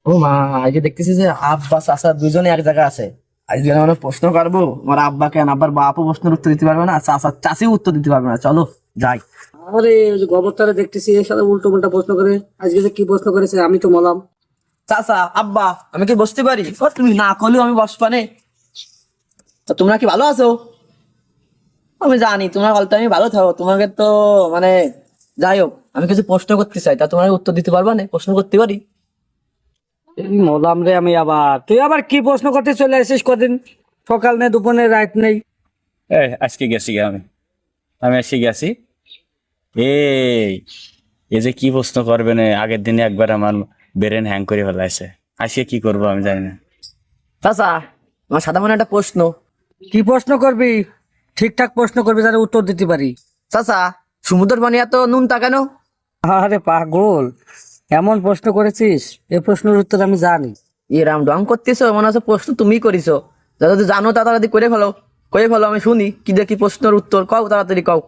ও মা, আজকে দেখতেছি যে আব্বা চাচা দুইজনে এক জায়গায় আছে। আজকে মানে প্রশ্ন করবো, আমার আব্বা কেন আব্বার বাপও প্রশ্নের উত্তর দিতে পারবে না, চাচা চাচিও উত্তর দিতে পারবে না। চলো যাই। আরে ওই যে গোবরতারে দেখতেছি এর সাথে উল্টো পাল্টা প্রশ্ন করে। আজকে যে কি প্রশ্ন করেছে আমি তো মলাম। চাচা, আব্বা, আমি কি বসতে পারি? ও, তুমি না করলেও আমি বসবানে। তো তোমরা কি ভালো আছো? আমি জানি তোমরা বলতে আমি ভালো থাকো, তোমাকে তো মানে যাই হোক, আমি কিছু প্রশ্ন করতে চাই, তা তোমার উত্তর দিতে পারবা না? প্রশ্ন করতে পারি? এই মলাম রে আমি। আবার তুই আবার কি প্রশ্ন করতে চলে আসিস? কদিন সকাল নেই, দুপুর নেই, রাত নেই। আজকে গেছি গে আমি আমি আজকে গেছি। এই এই যে কি প্রশ্ন করবে না, আগের দিনে একবার আমার ব্রেন হ্যাং করে ফেলাইছে। আজকে কি করবো আমি জানি না। চাচা, আমার সাদা মনে একটা প্রশ্ন। কি প্রশ্ন করবি? ঠিকঠাক প্রশ্ন করবি যাতে উত্তর দিতে পারি। চাচা, সমুদ্র পানি এত নুন তা কেন? আরে পাগল, এমন প্রশ্ন করেছিস, এই প্রশ্নের উত্তর আমি জানি। রাম ডং করতেছো, মনে হচ্ছে প্রশ্ন তুমি করিছো। যদি জানো তা তাড়াতাড়ি করে ফেলো, আমি শুনি কি দেখি প্রশ্নের উত্তর কও, তাড়াতাড়ি কও।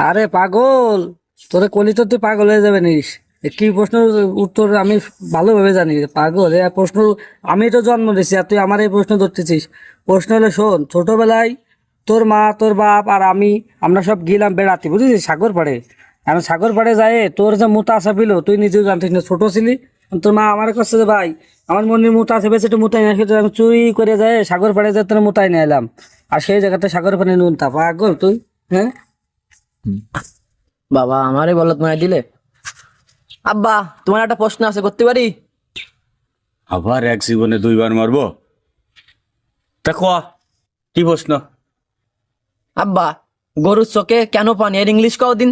আরে পাগল, তোরে কলি তো তুই পাগল হয়ে যাবে নিস। এ কি প্রশ্নের উত্তর আমি ভালোভাবে জানি। পাগল, এ প্রশ্ন আমি তো জন্ম দিয়েছি আর তুই আমার এই প্রশ্ন ধরতেছিস। প্রশ্ন হলো শোন, ছোটবেলায় তোর মা, তোর বাপ আর আমরা সব গেলাম বেড়াতে, বুঝেছিস, সাগর পাড়ে। এখন সাগর পাড়ে যায় তোর যে মুতা আসা পেলো তুই নিজেও জানতিস না, ছোট ছিলি। তোর মা আমার কাছে যে ভাই আমার মনের মুতা আছে, বেশ একটু মুতাই নিয়ে আসে। আমি চুরি করে যায় সাগর পাড়ে যায় তোর মুতাই নিয়ে এলাম। আর সেই জায়গাতে সাগর পানি নুন তা পাগল তুই। হ্যাঁ বাবা, আমারই বলত মনে দিলে। আব্বা, তোমার একটা প্রশ্ন আছে, করতে পারি? আবার এক জীবনে দুইবার মারবো? তা ক, কি প্রশ্ন? আব্বা, গরুর চোখে কেন পানি, এর ইংলিশ কও দিন।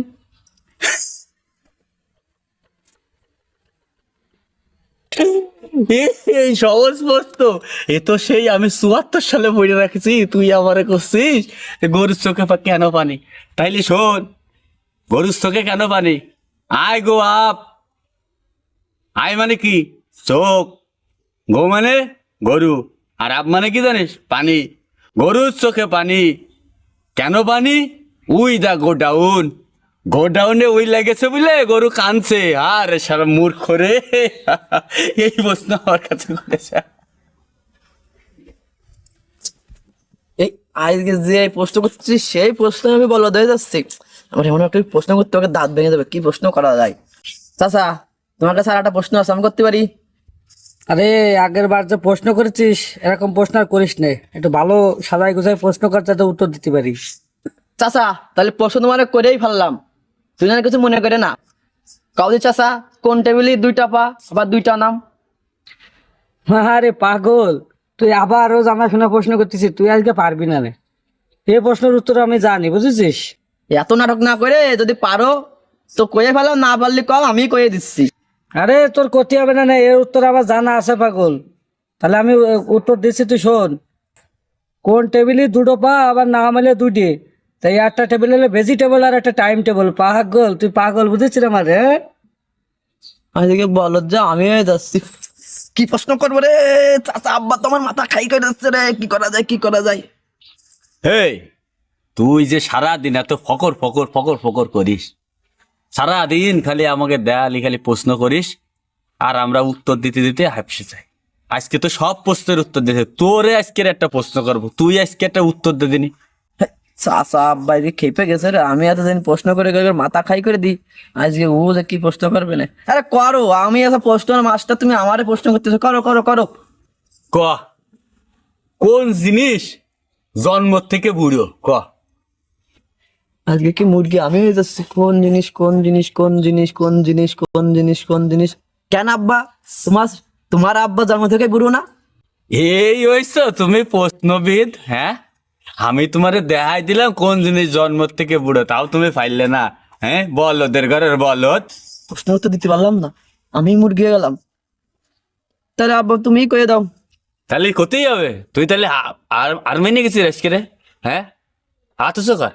এই সহজ প্রশ্ন। এ তো সেই আমি 74 সালে পড়ে রাখছি, তুই আমারে করছিস গরুর চোখে কেন পানি। তাইলে শোন, গরুর চোখে কেন পানি? I go up. আই মানে কি? চোখ। গো মানে গরু। আর আপ মানে কি জানিস? পানি। গরুর চোখে পানি কেন পানি? উই দা গোডাউন। গোডাউনে ওই লেগেছে বলে গরু কানছে। আরে সারা মূর্খ রে। এই প্রশ্ন আমার কাছে করেছে। এই আজকে যে প্রশ্ন করছি সেই প্রশ্ন আমি বলা হয়ে যাচ্ছি। আমার এমন একটা প্রশ্ন করতে ওকে দাঁত ভেঙে যাবে, কি প্রশ্ন করা যায়? চাচা, তোমার কাছে আর একটা প্রশ্ন আছে, আমি করতে পারি? আরে আগের বার যে প্রশ্ন করেছিস এরকম প্রশ্ন আর করিস নে, একটু ভালো সাজাই গুছাই প্রশ্ন কর যাতে উত্তর দিতে পারি। চাচা, তাহলে প্রশ্ন তোমার করেই ফেললাম, তুই যেন কিছু মনে করে না। কাউদি চাচা, কোন টেবিলে দুইটা পা আবার দুইটা নাম? আরে পাগল, তুই আবার রোজ আমার শোনা প্রশ্ন করতেছিস, তুই আজকে পারবি না রে। এই প্রশ্নের উত্তর আমি জানি, বুঝেছিস। এত নাটক না করে যদি পারো তো কয়ে ফেলো, না পারলে কও, আমি কয়ে দিচ্ছি। আরে তোর করতে হবে না, না এর উত্তর আমার জানা আছে পাগল। তাহলে আমি উত্তর দিচ্ছি, তুই শোন। কোন টেবিলে দুটো পা আবার নাম হলে দুটি? তাই একটা টেবিল হলে ভেজিটেবল আর একটা টাইম টেবল। পাগল, তুই পাগল বুঝেছিস আমার, হ্যাঁ। আজকে বলো যে আমি হয়ে যাচ্ছি। কি প্রশ্ন করবো রে চাচা? আব্বা তোমার মাথা খাই করে যাচ্ছে রে, কি করা যায়, কি করা যায়? এই তুই যে সারাদিন এত ফকর ফকর ফকর ফকর করিস, সারাদিন খালি আমাকে দেয়ালি খালি প্রশ্ন করিস, আর আমরা উত্তর দিতে দিতে হাঁপসে যাই। আজকে তো সব প্রশ্নের উত্তর দিতে, তোরে আজকের একটা প্রশ্ন করবো, তুই আজকে একটা উত্তর দে দিনি। চাচা, আব্বা যে খেপে গেছে রে, আমি এতদিন প্রশ্ন করে করে মাথা খাই করে দিই, আজকে ও যে কি প্রশ্ন করবে না। আরে করো, আমি এত প্রশ্ন মাস্টার, তুমি আমারে প্রশ্ন করতেছো, করো করো করো। ক, কোন জিনিস জন্ম থেকে বুড়ো? ক। আজকে কি মুরগি আমি হয়ে যাচ্ছি? কোন জিনিস কোন জিনিস কোন জিনিস কোন জিনিস কোন জিনিস কোন জিনিস? কেন আব্বা, তোমার তোমার আব্বা জন্ম থেকে বুড়ো না? এই হইছো তুমি প্রশ্নবিদ, হ্যাঁ? আমি তোমারে দেখাই দিলাম কোন জিনিস জন্ম থেকে বুড়ো, তাও তুমি পাইলে না। হ্যাঁ, বলদের ঘরের বলদ। প্রশ্ন উত্তর দিতে পারলাম না, আমি মুরগি হয়ে গেলাম। তাহলে আব্বা তুমিই কয়ে দাও। তাহলে করতেই হবে, তুই তাহলে আর্মেনি গেছিস আজকে রে? হ্যাঁ, আতস কর।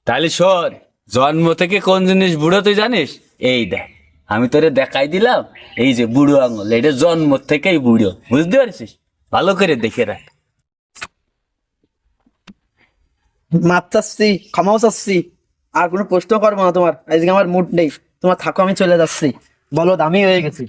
তাহলে শোন, জন্ম থেকে কোন জিনিস বুড়ো তুই জানিস? এই দেখ, আমি তোরে দেখাই দিলাম, এই যে বুড়ো আঙুল, এটা জন্ম থেকেই বুড়ো, বুঝতে পারছিস? ভালো করে দেখে রাখ। মাপ চাচ্ছি, ক্ষমাও চাচ্ছি, আর কোনো প্রশ্ন করবো না তোমার। আজকে আমার মুড নেই, তোমার থাকো, আমি চলে যাচ্ছি। বলো, আমি হয়ে গেছি।